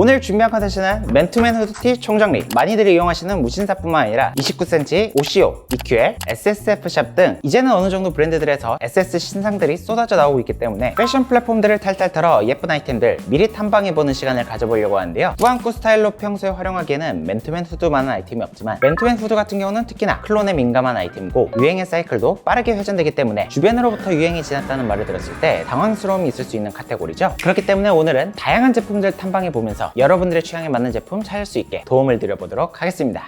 오늘 준비한 컨텐츠는 맨투맨 후드티 총정리. 많이들 이용하시는 무신사뿐만 아니라 29cm, OCO, EQL, SSF샵 등 이제는 어느 정도 브랜드들에서 SS 신상들이 쏟아져 나오고 있기 때문에 패션 플랫폼들을 탈탈 털어 예쁜 아이템들 미리 탐방해보는 시간을 가져보려고 하는데요. 꾸안꾸 스타일로 평소에 활용하기에는 맨투맨 후드만한 아이템이 없지만 맨투맨 후드 같은 경우는 특히나 클론에 민감한 아이템이고 유행의 사이클도 빠르게 회전되기 때문에 주변으로부터 유행이 지났다는 말을 들었을 때 당황스러움이 있을 수 있는 카테고리죠. 그렇기 때문에 오늘은 다양한 제품들 탐방해보면서 여러분들의 취향에 맞는 제품 찾을 수 있게 도움을 드려보도록 하겠습니다.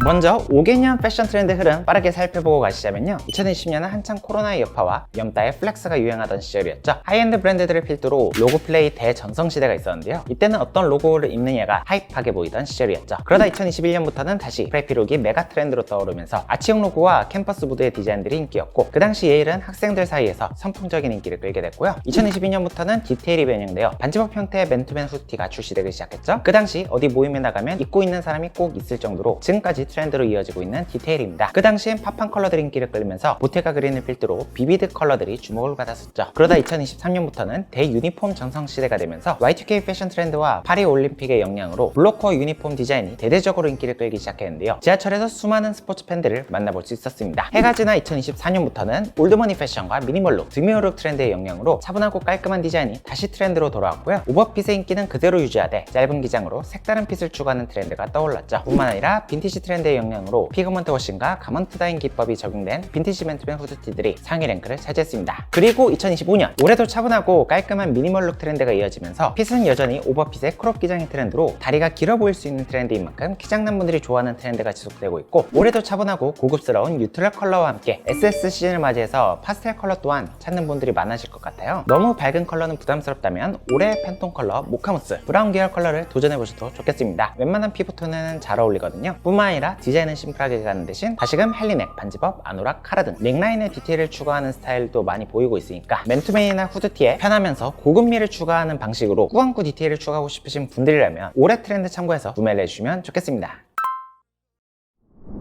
먼저 5개년 패션 트렌드 흐름 빠르게 살펴보고 가시자면요, 2020년은 한창 코로나의 여파와 염따의 플렉스가 유행하던 시절이었죠. 하이엔드 브랜드들을 필두로 로고 플레이 대전성 시대가 있었는데요, 이때는 어떤 로고를 입느냐가 하이프하게 보이던 시절이었죠. 그러다 2021년부터는 다시 프레피룩이 메가 트렌드로 떠오르면서 아치형 로고와 캠퍼스 무드의 디자인들이 인기였고, 그 당시 예일은 학생들 사이에서 선풍적인 인기를 끌게 됐고요. 2022년부터는 디테일이 변형되어 반지법 형태의 맨투맨 후드티가 출시되기 시작했죠. 그 당시 어디 모임에 나가면 입고 있는 사람이 꼭 있을 정도로 지금까지 트렌드로 이어지고 있는 디테일입니다. 그 당시엔 팝한 컬러들이 인기를 끌면서 보테가 그린을 필두로 비비드 컬러들이 주목을 받았었죠. 그러다 2023년부터는 대유니폼 전성 시대가 되면서 Y2K 패션 트렌드와 파리 올림픽의 영향으로 블로커 유니폼 디자인이 대대적으로 인기를 끌기 시작했는데요. 지하철에서 수많은 스포츠 팬들을 만나볼 수 있었습니다. 해가 지나 2024년부터는 올드머니 패션과 미니멀룩, 드미어룩 트렌드의 영향으로 차분하고 깔끔한 디자인이 다시 트렌드로 돌아왔고요. 오버핏의 인기는 그대로 유지하되 짧은 기장으로 색다른 핏을 추구하는 트렌드가 떠올랐죠. 뿐만 아니라 빈티지 트렌드의 영향으로 피그먼트 워싱과 가먼트 다잉 기법이 적용된 빈티지 맨투맨 후드티들이 상위 랭크를 차지했습니다. 그리고 2025년 올해도 차분하고 깔끔한 미니멀룩 트렌드가 이어지면서 핏은 여전히 오버핏의 크롭 기장의 트렌드로 다리가 길어 보일 수 있는 트렌드인 만큼 키장남 분들이 좋아하는 트렌드가 지속되고 있고, 올해도 차분하고 고급스러운 뉴트럴 컬러와 함께 SS 시즌을 맞이해서 파스텔 컬러 또한 찾는 분들이 많아질 것 같아요. 너무 밝은 컬러는 부담스럽다면 올해의 팬톤 컬러 모카무스, 브라운 계열 컬러를 도전해보셔도 좋겠습니다. 웬만한 피부톤에는 잘 어울리거든요. 뿐만 아니라 디자인은 심플하게 가는 대신 다시금 헬리넥, 반지법, 아노락, 카라 등 넥라인의 디테일을 추가하는 스타일도 많이 보이고 있으니까 맨투맨이나 후드티에 편하면서 고급미를 추가하는 방식으로 꾸안꾸 디테일을 추가하고 싶으신 분들이라면 올해 트렌드 참고해서 구매를 해주시면 좋겠습니다.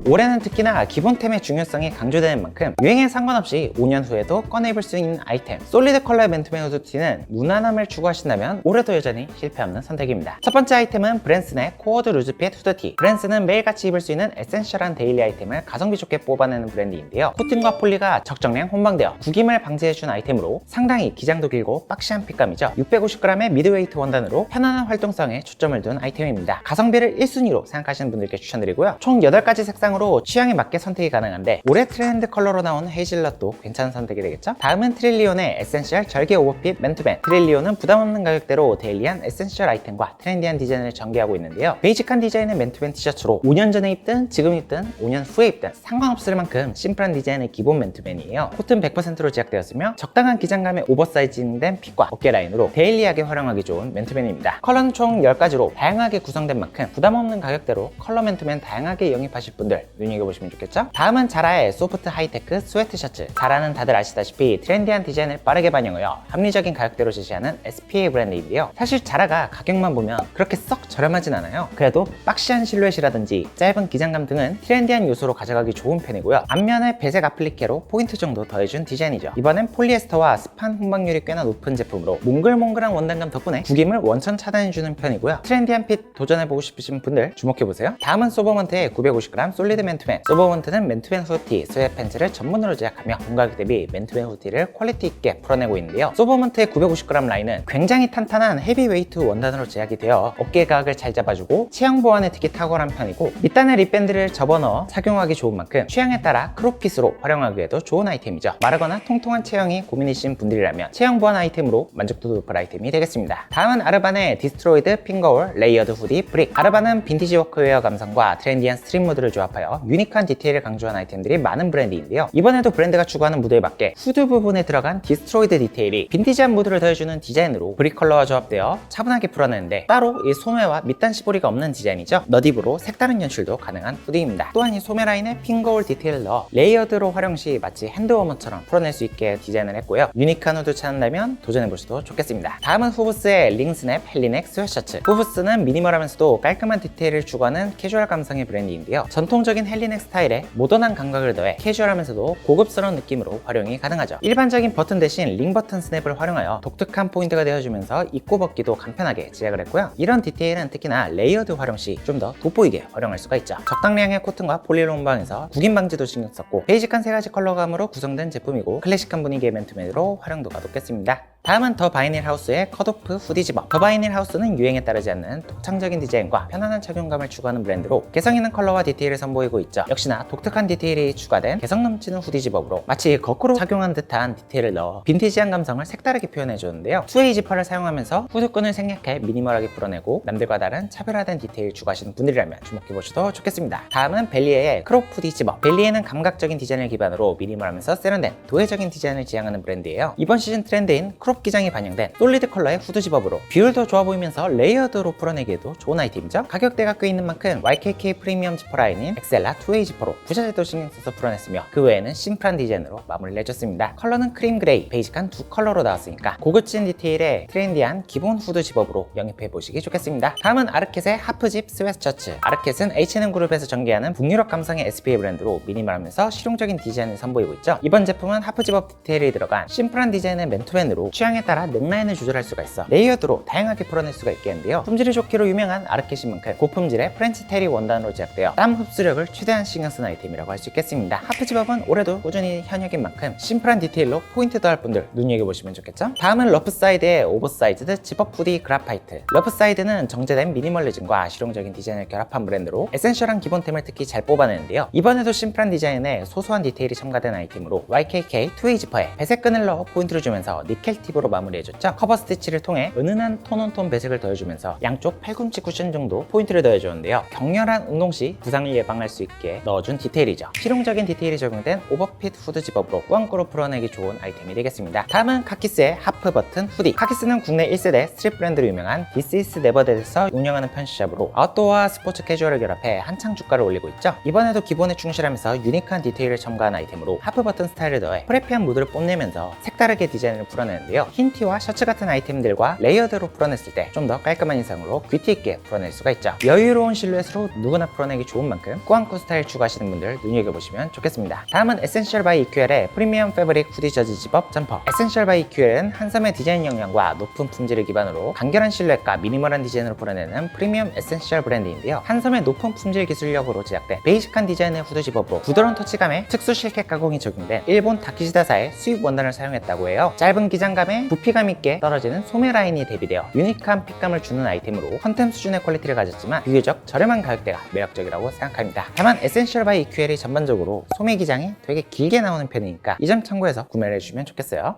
올해는 특히나 기본템의 중요성이 강조되는 만큼 유행에 상관없이 5년 후에도 꺼내 입을 수 있는 아이템, 솔리드 컬러의 맨투맨 후드티는 무난함을 추구하신다면 올해도 여전히 실패 없는 선택입니다. 첫 번째 아이템은 브랜슨의 코어드 루즈핏 후드티. 브랜슨은 매일같이 입을 수 있는 에센셜한 데일리 아이템을 가성비 좋게 뽑아내는 브랜드인데요, 코튼과 폴리가 적정량 혼방되어 구김을 방지해준 아이템으로 상당히 기장도 길고 박시한 핏감이죠. 650g의 미드웨이트 원단으로 편안한 활동성에 초점을 둔 아이템입니다. 가성비를 1순위로 생각하시는 분들께 추천드리고요. 총 8가지 색상으로 취향에 맞게 선택이 가능한데 올해 트렌드 컬러로 나온 헤이즐넛도 괜찮은 선택이 되겠죠? 다음은 트릴리온의 에센셜 절개 오버핏 맨투맨. 트릴리온은 부담없는 가격대로 데일리한 에센셜 아이템과 트렌디한 디자인을 전개하고 있는데요, 베이직한 디자인의 맨투맨 티셔츠로 5년 전에 입든 지금 입든 5년 후에 입든 상관없을 만큼 심플한 디자인의 기본 맨투맨이에요. 코튼 100%로 제작되었으며 적당한 기장감의 오버사이징된 핏과 어깨 라인으로 데일리하게 활용하기 좋은 맨투맨입니다. 컬러는 총 10가지로 다양하게 구성된 만큼 부담없는 가격대로 컬러 맨투맨 다양하게 영입하실 분들 눈여겨보시면 좋겠죠? 다음은 자라의 소프트 하이테크 스웨트 셔츠. 자라는 다들 아시다시피 트렌디한 디자인을 빠르게 반영하여 합리적인 가격대로 제시하는 SPA 브랜드인데요, 사실 자라가 가격만 보면 그렇게 썩 저렴하진 않아요. 그래도 박시한 실루엣이라든지 짧은 기장감 등은 트렌디한 요소로 가져가기 좋은 편이고요, 앞면에 배색 아플리케로 포인트 정도 더해준 디자인이죠. 이번엔 폴리에스터와 스판 혼방률이 꽤나 높은 제품으로 몽글몽글한 원단감 덕분에 구김을 원천 차단해주는 편이고요, 트렌디한 핏 도전해보고 싶으신 분들 주목해보세요. 다음은 소버먼트의 950g 솔리드 맨투맨. 소버먼트는 맨투맨 후드티, 스웨트팬츠를 전문으로 제작하며 동가격 대비 맨투맨 후드티를 퀄리티 있게 풀어내고 있는데요, 소버먼트의 950g 라인은 굉장히 탄탄한 헤비웨이트 원단으로 제작이 되어 어깨 가격을 잘 잡아주고 체형 보완에 특히 탁월한 편이고, 밑단에 립밴드를 접어넣어 착용하기 좋은 만큼 취향에 따라 크롭핏으로 활용하기에도 좋은 아이템이죠. 마르거나 통통한 체형이 고민이신 분들이라면 체형 보완 아이템으로 만족도 높은 아이템이 되겠습니다. 다음은 아르반의 디스트로이드 핑거홀 레이어드 후디 브릭. 아르반은 빈티지 워크웨어 감성과 트렌디한 스트릿 모드를 조합하여 유니크한 디테일을 강조한 아이템들이 많은 브랜드인데요, 이번에도 브랜드가 추구하는 무드에 맞게 후드 부분에 들어간 디스트로이드 디테일이 빈티지한 무드를 더해주는 디자인으로 브릭 컬러와 조합되어 차분하게 풀어내는데, 따로 이 소매와 밑단 시보리가 없는 디자인이죠. 너딥으로 색다른 연출도 가능한 후드입니다. 또한 이 소매 라인에 핑거홀 디테일을 넣어 레이어드로 활용 시 마치 핸드워머처럼 풀어낼 수 있게 디자인을 했고요, 유니크한 후드 찾는다면 도전해보셔도 좋겠습니다. 다음은 후브스의 링스냅 헬리넥 스웨셔츠. 후브스는 미니멀하면서도 깔끔한 디테일을 추구하는 캐주얼 감성의 브랜드인데요, 전통 전통적인 헬리넥 스타일에 모던한 감각을 더해 캐주얼하면서도 고급스러운 느낌으로 활용이 가능하죠. 일반적인 버튼 대신 링 버튼 스냅을 활용하여 독특한 포인트가 되어주면서 입고 벗기도 간편하게 제작을 했고요. 이런 디테일은 특히나 레이어드 활용 시 좀 더 돋보이게 활용할 수가 있죠. 적당량의 코팅과 폴리로 혼방해서 구김 방지도 신경 썼고 베이직한 세 가지 컬러감으로 구성된 제품이고 클래식한 분위기의 맨투맨으로 활용도가 높겠습니다. 다음은 더 바이닐 하우스의 컷오프 후디 집업. 더 바이닐 하우스는 유행에 따르지 않는 독창적인 디자인과 편안한 착용감을 추구하는 브랜드로 개성 있는 컬러와 디테일을 선보이고 있죠. 역시나 독특한 디테일이 추가된 개성 넘치는 후디 집업으로 마치 거꾸로 착용한 듯한 디테일을 넣어 빈티지한 감성을 색다르게 표현해 주는데요. 투웨이 지퍼를 사용하면서 후드끈을 생략해 미니멀하게 풀어내고 남들과 다른 차별화된 디테일 추구하시는 분들이라면 주목해 보셔도 좋겠습니다. 다음은 벨리에의 크롭 후디 집업. 벨리에는 감각적인 디자인을 기반으로 미니멀하면서 세련된 도회적인 디자인을 지향하는 브랜드예요. 이번 시즌 트렌드인 크롭 기장이 반영된 솔리드 컬러의 후드 집업으로 비율도 좋아 보이면서 레이어드로 풀어내기에도 좋은 아이템이죠. 가격대가 꽤 있는 만큼 YKK 프리미엄 지퍼 라인인 엑셀라 투웨이 지퍼로 부자재도 신경 써서 풀어냈으며 그 외에는 심플한 디자인으로 마무리를 해줬습니다. 컬러는 크림 그레이, 베이직한 두 컬러로 나왔으니까 고급진 디테일에 트렌디한 기본 후드 집업으로 영입해 보시기 좋겠습니다. 다음은 아르켓의 하프집 스웨트셔츠. 아르켓은 H&M 그룹에서 전개하는 북유럽 감성의 SPA 브랜드로 미니멀하면서 실용적인 디자인을 선보이고 있죠. 이번 제품은 하프 집업 디테일이 들어간 심플한 디자인의 맨투맨으로 취향에 따라 넥라인을 조절할 수가 있어 레이어드로 다양하게 풀어낼 수가 있겠는데요. 품질이 좋기로 유명한 아르켓인 만큼 고품질의 프렌치 테리 원단으로 제작되어 땀 흡수력을 최대한 신경 쓴 아이템이라고 할 수 있겠습니다. 하프 집업은 올해도 꾸준히 현역인 만큼 심플한 디테일로 포인트 더할 분들 눈여겨보시면 좋겠죠. 다음은 러프사이드의 오버사이즈드 집업 후디 그라파이트. 러프사이드는 정제된 미니멀리즘과 실용적인 디자인을 결합한 브랜드로 에센셜한 기본템을 특히 잘 뽑아내는데요. 이번에도 심플한 디자인에 소소한 디테일이 첨가된 아이템으로 YKK 투웨이 지퍼에 배색 끈을 넣어 포인트를 주면서 니켈 팁으로 마무리해줬죠. 커버 스티치를 통해 은은한 톤온톤 배색을 더해주면서 양쪽 팔꿈치 쿠션 정도 포인트를 더해주는데요. 격렬한 운동 시 부상을 예방할 수 있게 넣어준 디테일이죠. 실용적인 디테일이 적용된 오버핏 후드 집업으로 꾸안꾸로 풀어내기 좋은 아이템이 되겠습니다. 다음은 카키스의 하프 버튼 후디. 카키스는 국내 1세대 스트릿 브랜드로 유명한 This is Never Dead에서 운영하는 편시샵으로 아웃도어와 스포츠 캐주얼을 결합해 한창 주가를 올리고 있죠. 이번에도 기본에 충실하면서 유니크한 디테일을 첨가한 아이템으로 하프 버튼 스타일을 더해 프레피한 무드를 뽐내면서 색다르게 디자인을 풀어내는데요. 흰 티와 셔츠 같은 아이템들과 레이어드로 풀어냈을 때 좀 더 깔끔한 인상으로 뷰티 있게 풀어낼 수가 있죠. 여유로운 실루엣으로 누구나 풀어내기 좋은 만큼 꾸안꾸 스타일 추구하시는 분들 눈여겨보시면 좋겠습니다. 다음은 에센셜 바이 EQL의 프리미엄 패브릭 후디 저지 집업 점퍼. 에센셜 바이 EQL은 한섬의 디자인 역량과 높은 품질을 기반으로 간결한 실루엣과 미니멀한 디자인으로 풀어내는 프리미엄 에센셜 브랜드인데요. 한섬의 높은 품질 기술력으로 제작된 베이직한 디자인의 후드 집업으로 부드러운 터치감에 특수 실켓 가공이 적용된 일본 다키시다사의 수입 원단을 사용했다고 해요. 짧은 기장감에 부피감 있게 떨어지는 소매 라인이 대비되어 유니크한 핏감을 주는 아이템으로 컨템 수준의 퀄리티를 가졌지만 비교적 저렴한 가격대가 매력적이라고 생각합니다. 다만 에센셜 바이 EQL이 전반적으로 소매 기장이 되게 길게 나오는 편이니까 이 점 참고해서 구매를 해주시면 좋겠어요.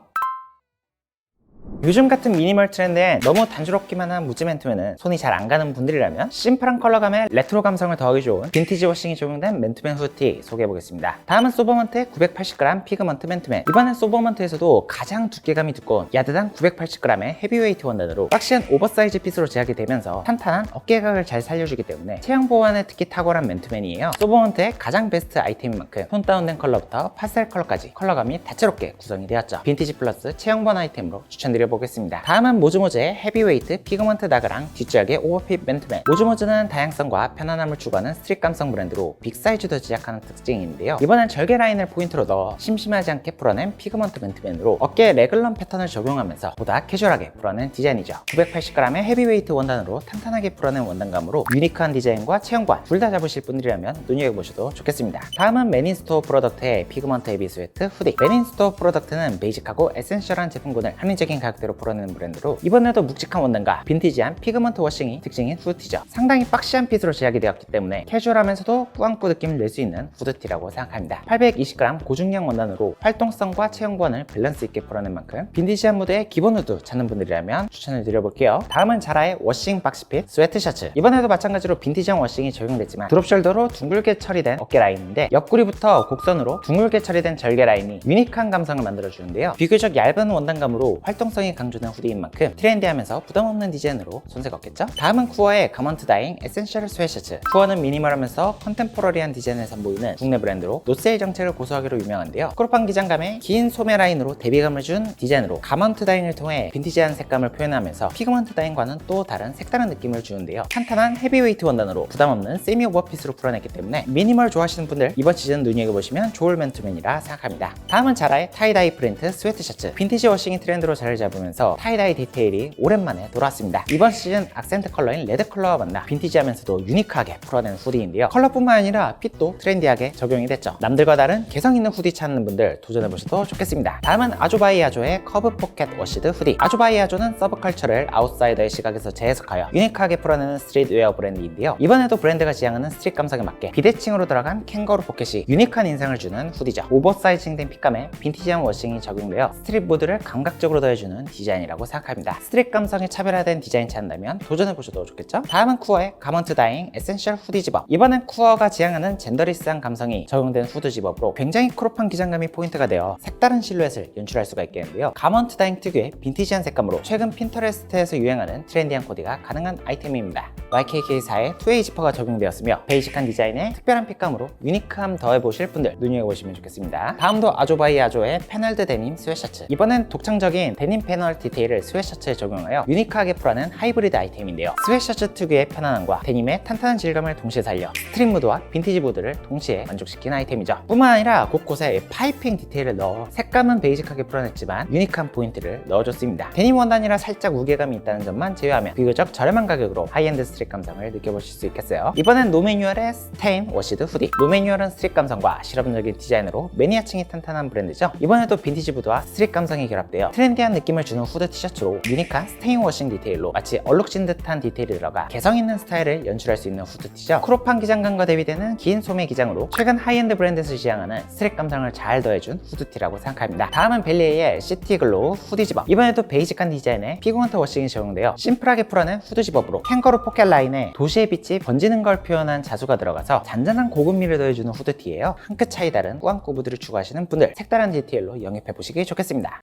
요즘 같은 미니멀 트렌드에 너무 단조롭기만 한 무지 맨투맨은 손이 잘 안 가는 분들이라면 심플한 컬러감에 레트로 감성을 더하기 좋은 빈티지 워싱이 적용된 맨투맨 후드티 소개해보겠습니다. 다음은 소버먼트의 980g 피그먼트 맨투맨. 이번엔 소버먼트에서도 가장 두께감이 두꺼운 야드당 980g의 헤비웨이트 원단으로 박시한 오버사이즈 핏으로 제작이 되면서 탄탄한 어깨각을 잘 살려주기 때문에 체형 보완에 특히 탁월한 맨투맨이에요. 소버먼트의 가장 베스트 아이템인 만큼 톤 다운된 컬러부터 파스텔 컬러까지 컬러감이 다채롭게 구성이 되었죠. 빈티지 플러스 체형 보완 아이템으로 추천드려보겠습니다. 다음은 모즈모즈의 헤비웨이트 피그먼트 나그랑 뒷줄기의 오버핏 맨투맨. 모즈모즈는 다양성과 편안함을 추구하는 스트릿 감성 브랜드로 빅사이즈도 제작하는 특징이 있는데요. 이번엔 절개 라인을 포인트로 넣어 심심하지 않게 풀어낸 피그먼트 맨투맨으로 어깨에 레글런 패턴을 적용하면서 보다 캐주얼하게 풀어낸 디자인이죠. 980g의 헤비웨이트 원단으로 탄탄하게 풀어낸 원단감으로 유니크한 디자인과 체형과 둘 다 잡으실 분들이라면 눈여겨보셔도 좋겠습니다. 다음은 맨인스토어 프로덕트의 피그먼트 헤비 스웨트 후디. 맨인스토어 프로덕트는 베이직하고 에센셜한 제품군을 합리적인 가격대로 풀어내는 브랜드로 이번에도 묵직한 원단과 빈티지한 피그먼트 워싱이 특징인 후드티죠. 상당히 박시한 핏으로 제작이 되었기 때문에 캐주얼하면서도 꾸안꾸 느낌을 낼 수 있는 후드티라고 생각합니다. 820g 고중량 원단으로 활동성과 체형 보완을 밸런스 있게 풀어낸 만큼 빈티지한 무드의 기본 후드 찾는 분들이라면 추천을 드려볼게요. 다음은 자라의 워싱 박시핏 스웨트 셔츠. 이번에도 마찬가지로 빈티지한 워싱이 적용됐지만 드롭숄더로 둥글게 처리된 어깨 라인인데 옆구리부터 곡선으로 둥글게 처리된 절개 라인이 유니크한 감성을 만들어주는데요. 비교적 얇은 원단감으로 활동성이 중요성이 강조된 후디인 만큼 트렌디하면서 부담없는 디자인으로 손색 없겠죠? 다음은 쿠어의 가먼트 다잉 에센셜 스웨셔츠. 쿠어는 미니멀하면서 컨템포러리한 디자인을 선보이는 국내 브랜드로 노세일 정책을 고수하기로 유명한데요. 크롭한 기장감에 긴 소매 라인으로 대비감을 준 디자인으로 가먼트 다잉을 통해 빈티지한 색감을 표현하면서 피그먼트 다잉과는 또 다른 색다른 느낌을 주는데요. 탄탄한 헤비웨이트 원단으로 부담없는 세미 오버핏으로 풀어냈기 때문에 미니멀 좋아하시는 분들 이번 시즌 눈여겨보시면 좋을 맨투맨이라 생각합니다. 다음은 자라의 타이다이 프린트 스웨트 셔츠. 빈티지 워싱이 트렌드로 자리를 잡으면서 타이다이 디테일이 오랜만에 돌아왔습니다. 이번 시즌 악센트 컬러인 레드 컬러와 만나 빈티지하면서도 유니크하게 풀어낸 후디인데요. 컬러뿐만 아니라 핏도 트렌디하게 적용이 됐죠. 남들과 다른 개성 있는 후디 찾는 분들 도전해보셔도 좋겠습니다. 다음은 아조바이 아조의 커브 포켓 워시드 후디. 아조바이 아조는 서브컬처를 아웃사이더의 시각에서 재해석하여 유니크하게 풀어내는 스트릿웨어 브랜드인데요. 이번에도 브랜드가 지향하는 스트릿 감성에 맞게 비대칭으로 들어간 캥거루 포켓이 유니크한 인상을 주는 후디죠. 오버사이징된 핏감에 빈티지한 워싱이 적용되어 스트릿 무드를 감각적으로 더해주는 디자인이라고 생각합니다. 스트릿 감성이 차별화된 디자인 찾는다면 도전해보셔도 좋겠죠? 다음은 쿠어의 가먼트 다잉 에센셜 후디 집업. 이번엔 쿠어가 지향하는 젠더리스한 감성이 적용된 후드 집업으로 굉장히 크롭한 기장감이 포인트가 되어 색다른 실루엣을 연출할 수가 있겠는데요. 가먼트 다잉 특유의 빈티지한 색감으로 최근 핀터레스트에서 유행하는 트렌디한 코디가 가능한 아이템입니다. YKK사의 2A 지퍼가 적용되었으며 베이직한 디자인에 특별한 핏감으로 유니크함 더해보실 분들 눈여겨보시면 좋겠습니다. 다음도 아조바이 아조의 패널드 데님 스웨셔츠. 이번엔 독창적인 데님 패널 디테일을 스웨셔츠에 적용하여 유니크하게 풀어낸 하이브리드 아이템인데요. 스웨셔츠 특유의 편안함과 데님의 탄탄한 질감을 동시에 살려 스트릿 무드와 빈티지 무드를 동시에 만족시킨 아이템이죠. 뿐만 아니라 곳곳에 파이핑 디테일을 넣어 색감은 베이직하게 풀어냈지만 유니크한 포인트를 넣어줬습니다. 데님 원단이라 살짝 무게감이 있다는 점만 제외하면 비교적 저렴한 가격으로 하이엔드 스트릿 감성을 느껴보실 수 있겠어요. 이번엔 노매뉴얼의 스테인 워시드 후디. 노매뉴얼은 스트릿 감성과 실험적인 디자인으로 매니아층이 탄탄한 브랜드죠. 이번에도 빈티지 무드와 스트릿 감성이 결합되어 트렌디한 느낌을 주는 후드 티셔츠로 유니크한 스테인 워싱 디테일로 마치 얼룩진 듯한 디테일이 들어가 개성 있는 스타일을 연출할 수 있는 후드티죠. 크롭한 기장감과 대비되는 긴 소매 기장으로 최근 하이엔드 브랜드에서 지향하는 스트릿 감성을 잘 더해준 후드티라고 생각합니다. 다음은 벨리에의 시티 글로우 후디 집업. 이번에도 베이직한 디자인에 피그먼트 워싱이 적용되어 심플하게 풀어낸 후드 집업으로 캥거루 포켓 라인에 도시의 빛이 번지는 걸 표현한 자수가 들어가서 잔잔한 고급미를 더해주는 후드티예요. 한 끗 차이 다른 꾸안꾸 무드를 추구하시는 분들 색다른 디테일로 영입해보시기 좋겠습니다.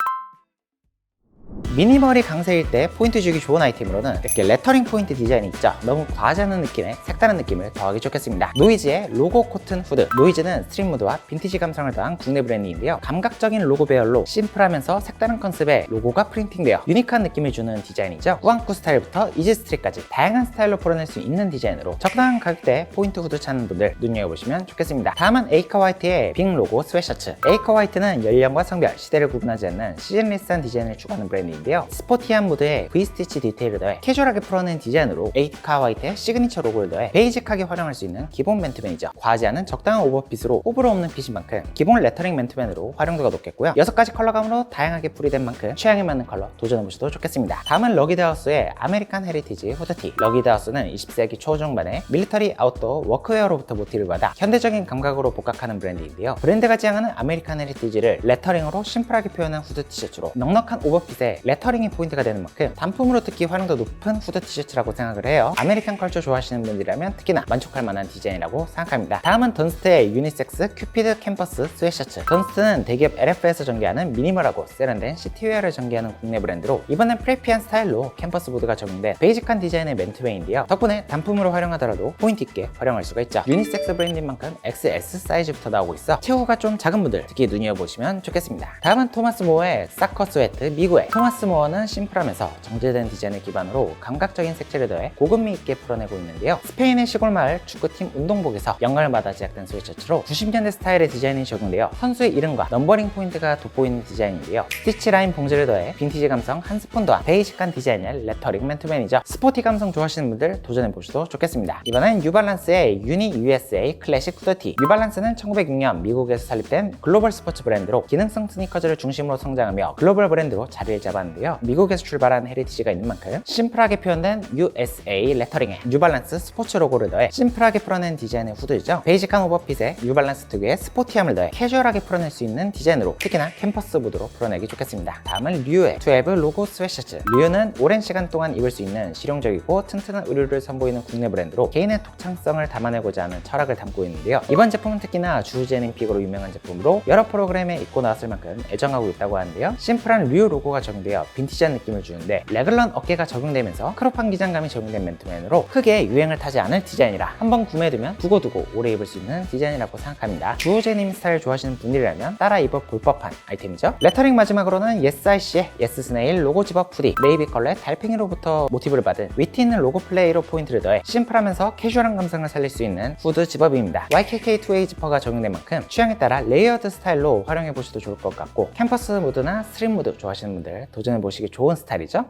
미니멀이 강세일 때 포인트 주기 좋은 아이템으로는 이렇게 레터링 포인트 디자인이 있죠. 너무 과하지 않은 느낌의 색다른 느낌을 더하기 좋겠습니다. 노이즈의 로고 코튼 후드. 노이즈는 스트릿 무드와 빈티지 감성을 더한 국내 브랜드인데요. 감각적인 로고 배열로 심플하면서 색다른 컨셉의 로고가 프린팅되어 유니크한 느낌을 주는 디자인이죠. 꾸안꾸 스타일부터 이지 스트릿까지 다양한 스타일로 풀어낼 수 있는 디자인으로 적당한 가격대에 포인트 후드 찾는 분들 눈여겨보시면 좋겠습니다. 다음은 에이커 화이트의 빅 로고 스웨셔츠. 에이커 화이트는 연령과 성별, 시대를 구분하지 않는 시즌리스한 디자인을 추구하는 브랜드인데요. 스포티한 무드에 V스티치 디테일을 더해 캐주얼하게 풀어낸 디자인으로 에이카 화이트의 시그니처 로고를 더해 베이직하게 활용할 수 있는 기본 맨투맨이죠. 과하지 않은 적당한 오버핏으로 호불호 없는 핏인 만큼 기본 레터링 맨투맨으로 활용도가 높겠고요. 6가지 컬러감으로 다양하게 풀이된 만큼 취향에 맞는 컬러 도전해보셔도 좋겠습니다. 다음은 러기드하우스의 아메리칸 헤리티지 후드티. 러기드하우스는 20세기 초중반에 밀리터리 아웃도어 워크웨어로부터 모티브를 받아 현대적인 감각으로 복각하는 브랜드인데요. 브랜드가 지향하는 아메리칸 헤리티지를 레터링으로 심플하게 표현한 후드 티셔츠로 넉넉한 오버핏에 레터링이 포인트가 되는 만큼 단품으로 특히 활용도 높은 후드 티셔츠라고 생각을 해요. 아메리칸 컬처 좋아하시는 분들이라면 특히나 만족할 만한 디자인이라고 생각합니다. 다음은 던스트의 유니섹스 큐피드 캠퍼스 스웨셔츠. 던스트는 대기업 LF에서 전개하는 미니멀하고 세련된 시티웨어를 전개하는 국내 브랜드로 이번엔 프레피한 스타일로 캠퍼스 보드가 적용된 베이직한 디자인의 맨투맨인데요. 덕분에 단품으로 활용하더라도 포인트 있게 활용할 수가 있죠. 유니섹스 브랜드인 만큼 XS 사이즈부터 나오고 있어 체구가 좀 작은 분들 특히 눈여겨보시면 좋겠습니다. 다음은 토마스 모어의 사커 스웨트 미구에. 토마스 모어는 심플하면서 정제된 디자인을 기반으로 감각적인 색채를 더해 고급미 있게 풀어내고 있는데요. 스페인의 시골 마을 축구팀 운동복에서 영감을 받아 제작된 스웨셔츠로 90년대 스타일의 디자인이 적용되어 선수의 이름과 넘버링 포인트가 돋보이는 디자인인데요. 스티치 라인 봉제를 더해 빈티지 감성 한 스푼 더한 베이직한 디자인의 레터링 맨투맨이죠. 스포티 감성 좋아하시는 분들 도전해보셔도 좋겠습니다. 이번엔 뉴발란스의 유니 USA 클래식 후드티. 뉴발란스는 1906년 미국에서 설립된 글로벌 스포츠 브랜드로 기능성 스니커즈를 중심으로 성장하며 글로벌 브랜드로 자리를 잡았는데요. 미국에서 출발한 헤리티지가 있는 만큼 심플하게 표현된 USA 레터링에 뉴발란스 스포츠 로고를 더해 심플하게 풀어낸 디자인의 후드이죠. 베이직한 오버핏에 뉴발란스 특유의 스포티함을 더해 캐주얼하게 풀어낼 수 있는 디자인으로 특히나 캠퍼스 무드로 풀어내기 좋겠습니다. 다음은 류의 12 로고 스웨셔츠. 류는 오랜 시간 동안 입을 수 있는 실용적이고 튼튼한 의류를 선보이는 국내 브랜드로 개인의 독창성을 담아내고자 하는 철학을 담고 있는데요. 이번 제품은 특히나 주제닝 픽으로 유명한 제품으로 여러 프로그램에 입고 나왔을 만큼 애정하고 있다고 하는데요. 심플한 류 로고가 적용된 구성되어 빈티지한 느낌을 주는데 레글런 어깨가 적용되면서 크롭한 기장감이 적용된 맨투맨으로 크게 유행을 타지 않을 디자인이라 한번 구매해두면 두고두고 오래 입을 수 있는 디자인이라고 생각합니다. 주호재님 스타일 좋아하시는 분들이라면 따라 입어볼 법한 아이템이죠. 레터링 마지막으로는 예스아이씨의 예스스네일 로고 집업 후디, 네이비 컬러의 달팽이로부터 모티브를 받은 위트 있는 로고 플레이로 포인트를 더해 심플하면서 캐주얼한 감성을 살릴 수 있는 후드 집업입니다. YKK 2A 지퍼가 적용된 만큼 취향에 따라 레이어드 스타일로 활용해보셔도 좋을 것 같고 캠퍼스 모드나 스트릿 모드 좋아하시는 분들 도전해보시기 좋은 스타일이죠.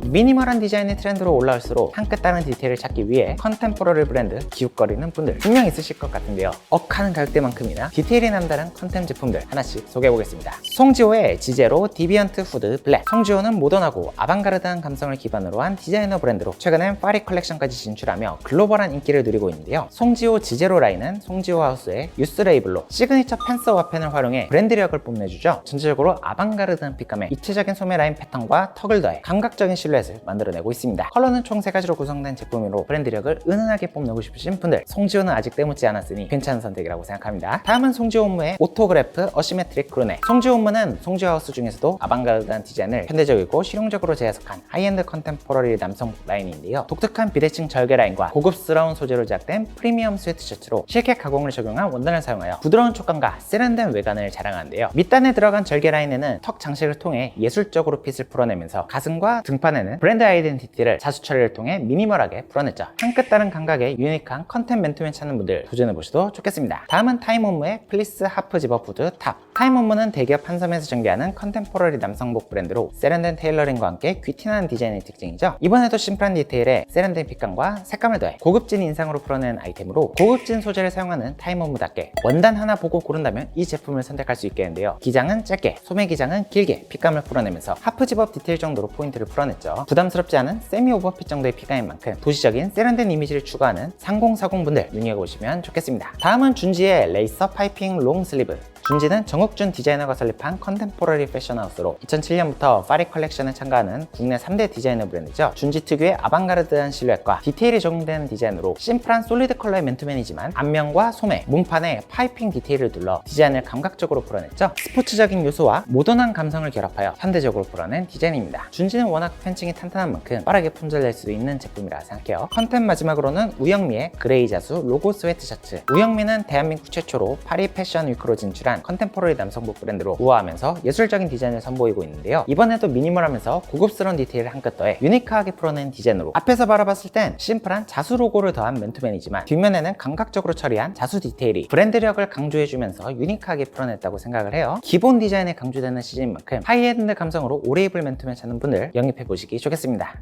미니멀한 디자인의 트렌드로 올라올수록 한 끗 다른 디테일을 찾기 위해 컨템포러리 브랜드 기웃거리는 분들 분명 있으실 것 같은데요. 억하는 가격대만큼이나 디테일이 남다른 컨템 제품들 하나씩 소개해보겠습니다. 송지호의 지제로 디비언트 후드 블랙. 송지호는 모던하고 아방가르드한 감성을 기반으로 한 디자이너 브랜드로 최근엔 파리 컬렉션까지 진출하며 글로벌한 인기를 누리고 있는데요. 송지호 지제로 라인은 송지호 하우스의 유스 레이블로 시그니처 펜서 와펜을 활용해 브랜드력을 뽐내주죠. 전체적으로 아방가르드한 핏감에 입체적인 소매 라인 패턴과 턱을 더해 감각적인 실루엣을 만들어내고 있습니다. 컬러는 총 3가지로 구성된 제품으로 브랜드력을 은은하게 뽐내고 싶으신 분들, 송지호는 아직 때묻지 않았으니 괜찮은 선택이라고 생각합니다. 다음은 송지호 옴무의 오토그래프 어시메트릭 크루넥. 송지호 옴무는 송지호 하우스 중에서도 아방가르드한 디자인을 현대적이고 실용적으로 재해석한 하이엔드 컨템포러리 남성 라인인데요. 독특한 비대칭 절개 라인과 고급스러운 소재로 제작된 프리미엄 스웨트 셔츠로 실켓 가공을 적용한 원단을 사용하여 부드러운 촉감과 세련된 외관을 자랑하는데요. 밑단에 들어간 절개 라인에는 턱 장식을 통해 예술적으로 핏을 풀어내면서 가슴과 등판에는 브랜드 아이덴티티를 자수 처리를 통해 미니멀하게 풀어냈죠. 한 끗 다른 감각의 유니크한 컨템 맨투맨 찾는 분들 도전해보셔도 좋겠습니다. 다음은 타임홈무의 플리스 하프 집업 후드 탑. 타임홈무는 대기업 한섬에서 전개하는 컨템포러리 남성복 브랜드로 세련된 테일러링과 함께 귀티나는 디자인의 특징이죠. 이번에도 심플한 디테일에 세련된 핏감과 색감을 더해 고급진 인상으로 풀어낸 아이템으로 고급진 소재를 사용하는 타임홈무답게 원단 하나 보고 고른다면 이 제품을 선택할 수 있겠는데요. 기장은 짧게, 소매 기장은 길게 핏감을 풀어내면서 하프 집업 디테일 정도로 포인트를 풀어냈죠. 부담스럽지 않은 세미 오버핏 정도의 핏감인 만큼 도시적인 세련된 이미지를 추구하는 3040 분들 눈여겨보시면 좋겠습니다. 다음은 준지의 레이서 파이핑 롱 슬리브. 준지는 정욱준 디자이너가 설립한 컨템포러리 패션하우스로 2007년부터 파리 컬렉션에 참가하는 국내 3대 디자이너 브랜드죠. 준지 특유의 아방가르드한 실루엣과 디테일이 적용된 디자인으로 심플한 솔리드 컬러의 맨투맨이지만 앞면과 소매, 몸판에 파이핑 디테일을 둘러 디자인을 감각적으로 풀어냈죠. 스포츠적인 요소와 모던한 감성을 결합하여 현대적으로 풀어낸 디자인입니다. 준지는 워낙 팬층이 탄탄한 만큼 빠르게 품절될 수도 있는 제품이라 생각해요. 컨템 마지막으로는 우영미의 그레이 자수 로고 스웨트 셔츠. 우영미는 대한민국 최초로 파리 패션 위크로 진출한 컨템포러리 남성복 브랜드로 우아하면서 예술적인 디자인을 선보이고 있는데요. 이번에도 미니멀하면서 고급스러운 디테일을 한끗 더해 유니크하게 풀어낸 디자인으로 앞에서 바라봤을 땐 심플한 자수 로고를 더한 맨투맨이지만 뒷면에는 감각적으로 처리한 자수 디테일이 브랜드력을 강조해주면서 유니크하게 풀어냈다고 생각을 해요. 기본 디자인에 강조되는 시즌인 만큼 하이엔드 감성으로 오래 입을 맨투맨 찾는 분들 영입해보시기 좋겠습니다.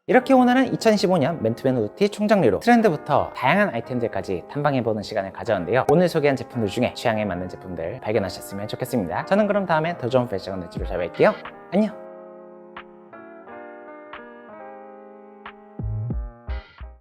이렇게 오늘은 2015년 맨투맨 후드티 총정리로 트렌드부터 다양한 아이템들까지 탐방해보는 시간을 가져왔는데요. 오늘 소개한 제품들 중에 취향에 맞는 제품들 발견하셨으면 좋겠습니다. 저는 그럼 다음에 더 좋은 패션 컨텐츠로 찾아뵐게요. 안녕!